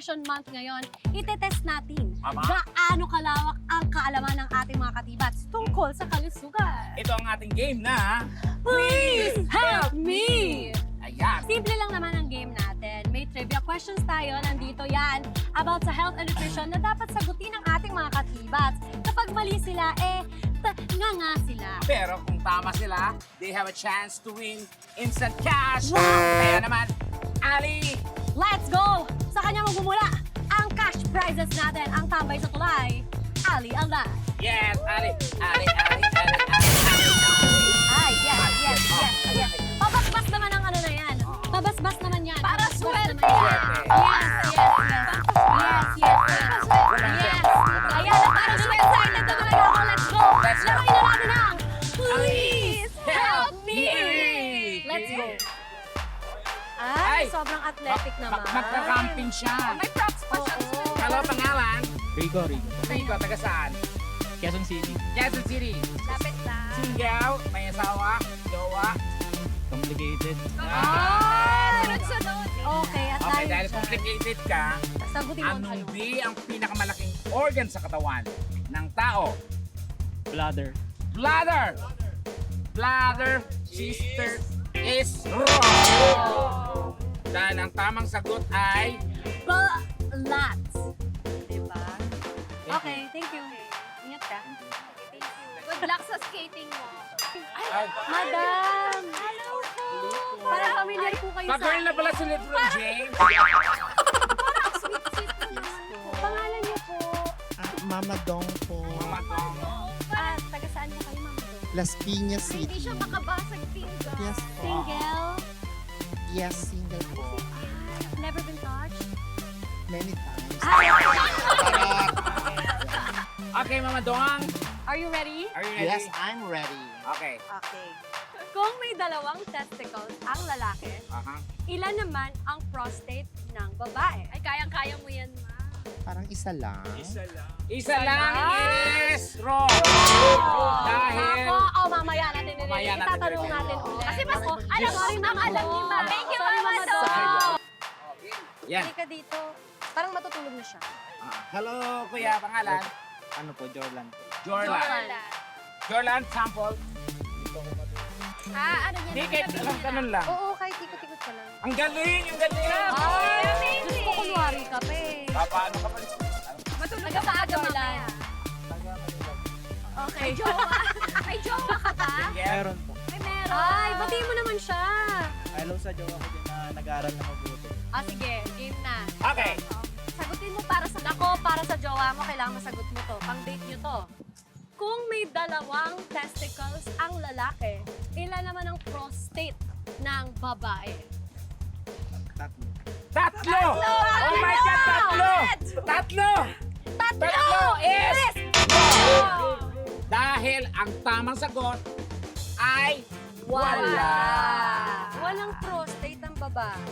Nutrition Month ngayon, itetest natin Tama. gaano kalawak ang kaalaman ng ating mga katibats tungkol sa kalusugan. Ito ang ating game na... Please help me! Ayan. Simple lang naman ang game natin. May trivia questions tayo. Nandito yan about sa health and nutrition na dapat sagutin ng ating mga katibats. Kapag mali sila, nga sila. Pero kung tama sila, they have a chance to win instant cash. Wow! Kaya naman, Ali! Let's go! Sa kanya magmumula ang cash prizes natin. Ang tambay sa tulay, Ali Allah. Yes, Ali! Ali, Ali, Ali, Ali, Ay, yes. Pabasbas naman ang ano na yan. Pabasbas naman yan. Para swerte. Yes. Ayan, para swerte. Ito talaga ako. Let's go. Let's go. Lakayin na natin ang Please help me. Let's go. Ay, Ay. sobrang athletic naman. Magka-camping siya. May props pa siya. Hello, pangalan? Rico. Rico, taga saan? Quezon City. Quezon City. Lapit lang. Single, may asawa, jowa. Complicated. Sunod-sunod. Okay, at Okay, tayo dahil dyan. complicated ka, Sagutin mo ang anong ano. B ang pinakamalaking organ sa katawan ng tao? Bladder. Bladder! Bladder, sister, is wrong! Dahil ang tamang sagot ay... Lats. Diba? Okay, thank you. Ingat ka. Good luck sa skating mo. Ay, Madam! Hello po! Parang familiar po kayo sa... ka-girl na pala si Lebron James. Pangalan niyo po. Mama Dong po. Mama Dong. Taga saan po kayo, Ma'am Dong? Las Piñas Hindi City. siya makabasag pinggan. Yes po. Single? Yes, single po. Never been touched? Many times. Okay, Mama Dong. Are you ready? Are you ready? Yes, I'm ready. Okay. Okay. Kung may dalawang testicles ang lalaki, Aha. ilan naman ang prostate ng babae? Ay, kayang-kaya mo yan, ma. Parang isa lang. Isa lang is wrong. Dahil... Ako, mamaya natin Mamaya natin itatanong nililiit. natin ulit. Kasi mas, Ako, alam mo, sorry, ang Mama alam ni Dong. Ma. Thank you, Sorry, Mama Dong. Dong. Yan. Hindi ka dito. Parang matutulog na siya. Hello, kuya. Pangalan? Ano po, Jordan. Jorlan. Jorlan, sample. Ano yan? Di, kahit alam tanong lang. Oo, kahit ikot-ikot ka lang. Ang galing, ang galing. Ay, amazing. Diyos ko, kunwari ka pa eh. Paano ka pa? Matulog Taga ka pa saan ka mamaya. Okay. May jowa. May jowa ka ba? Meron po. May meron. Ay, batiin mo naman siya. Hello sa jowa ko din na nag-aaral na mabuti. Sige, game na. Okay. Sagutin mo para sa ako, para sa jowa mo, kailangan masagot mo to. Pang-date nyo to. Kung may dalawang testicles ang lalaki, ilan naman ang prostate ng babae? Tatlo. Tatlo! Oh my God, tatlo! Tatlo! Tatlo is dahil ang tamang sagot ay wala. Walang prostate ang babae.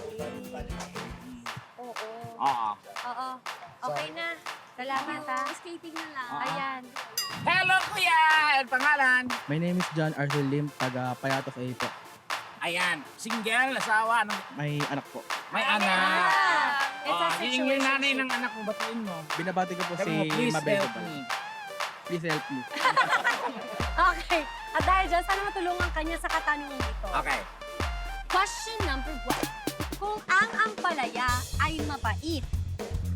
Oo. Oo. Oo. Okay na. Salamat ha. Skating na lang. Ayan. Hello, kuya! Ang pangalan? My name is John Arthur Lim, taga Payatok A po. Ayan. Single, asawa, May anak po. may anak. It's a Yun yung nanay situationship. ng anak mo, batiin mo. Binabati ko po Sabi si mo, please Mabel. help me. Please help me. Okay. At dahil dyan, sana matulungan kanya sa katanungan dito. Okay. Question number 1. Kung ang ampalaya ay mapait,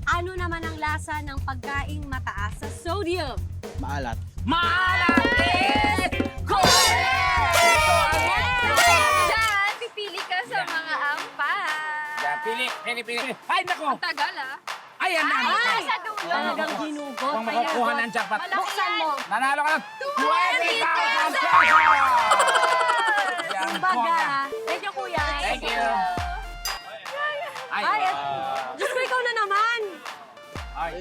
ano naman ang lasa ng pagkaing mataas sa sodium? Maalat. Maalat is correct! Diyan, pipili ka sa mga ampas. Yeah, pili. Ay, naku! Ang tagal, ah. Ayan na. Ay, sa dulo. Talagang ginugot. Kung makukuha ng jackpot, Malaki Buksan yan. mo. nanalo ka ng 20,000 pesos! Yan, Baga. bongga. Thank you, kuya. Thank you. Ay, Ay, Diyos ko, ikaw na naman. ay.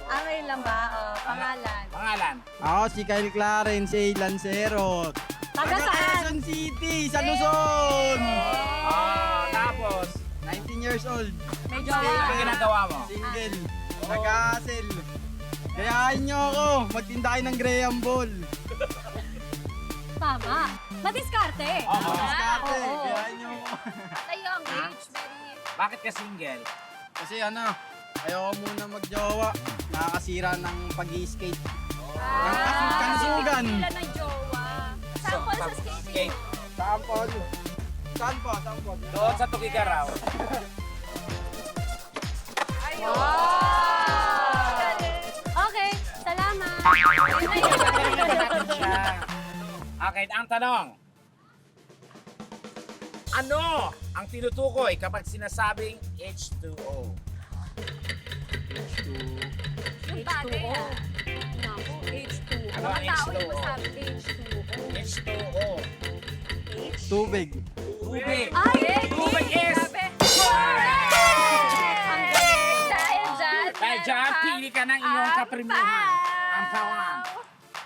Ngayon lang ba? Pangalan. Pangalan? Ako si Kyle Clarence A. Lancero. Taga saan? Quezon City, sa Luzon. Tapos, 19 years old. May ano jowa. ginagawa mo? Single. Nag-hassle. Kayain nyo ako. Magtinda kayo ng Graham Ball. Tama. Madiskarte. Oo. Diskarte. Oo. Kayain nyo ako. At a young age, very... Bakit ka single? Kasi ano, Ayoko muna magjowa. Nakakasira ng pag-i-skate. Ah, Kansugan. Sila ng jowa. Sample sa skating. Sample. Saan po? Saan po? Doon sa Tugigaraw. Okay, salamat. Okay, ang tanong. Ano ang tinutukoy kapag sinasabing H2O? Yung bagay ah. Naku, H2O. Ano Mga ang tao H2O? yung masabi H2O. H2O. Tubig. Tubig. Ay! Tubig is Ang galing. Dahil dyan. Dahil dyan, pili ka ng iyong kapremyuhan. Ang pawan.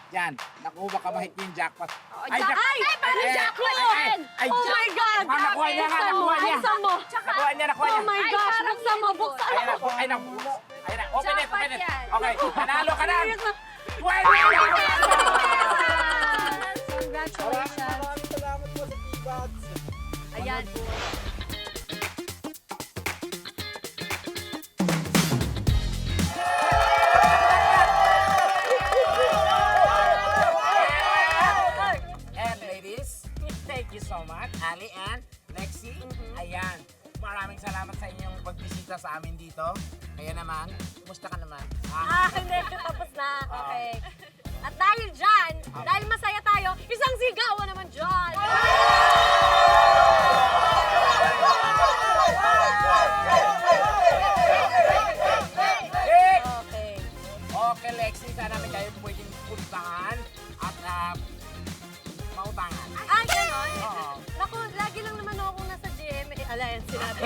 Yan. Naku, baka mahit yung jackpot. Ay, Ay! Paano jackpot yun? Ay, Oh my God! Ah, nakuha niya nga, nakuha niya. Buksan mo! Nakuha niya, nakuha Oh niya. my gosh! Buksan mo! Buksan Ay, mo! naku, ay, naku. Ay, naku. Open it, open it. yan. Okay, nanalo ka na. 20 Congratulations! Maraming salamat po sa T-Bots. Ayan. And ladies, thank you so much, Ali and Lexi. Ayan, maraming salamat sa inyong pagbisita sa amin dito. Kaya naman, kumusta ka naman? Hindi. Tapos na. Okay. At dahil dyan, dahil masaya tayo, isang sigawan naman dyan! Hey! Okay. Okay, Lexi, sana namin kayo pwedeng puntahan at mautangan. Ah, ganon? Oo. Naku, lagi lang naman ako nasa GMA. Ala, yan sinabi.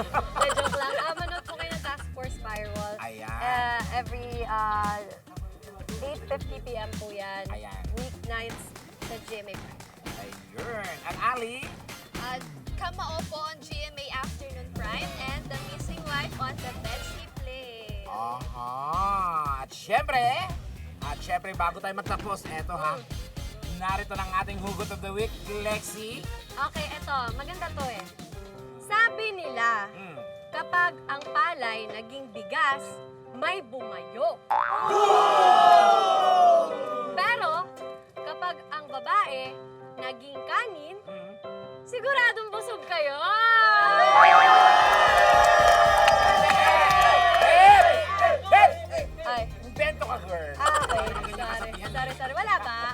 Joke lang. Manood po kayo ng Task Force Firewall. Ayan. Every 8:50 p.m. po yan. Ayan. Weeknights sa GMA Prime. Ayun. At Ali, Kamao po on GMA Afternoon Prime and The Missing Wife on The Betsy Play. aha. At syempre, bago tayo magtapos, eto ha. Narito ng ating hugot of the week, Lexi. Okay, eto. Maganda to eh. Sabi nila, Mm. kapag ang palay naging bigas, may bumayo. Pero, kapag ang babae naging kanin, Mm. siguradong busog kayo. Hey! Ay, Invento ka, girl. okay. Sorry. Wala ba?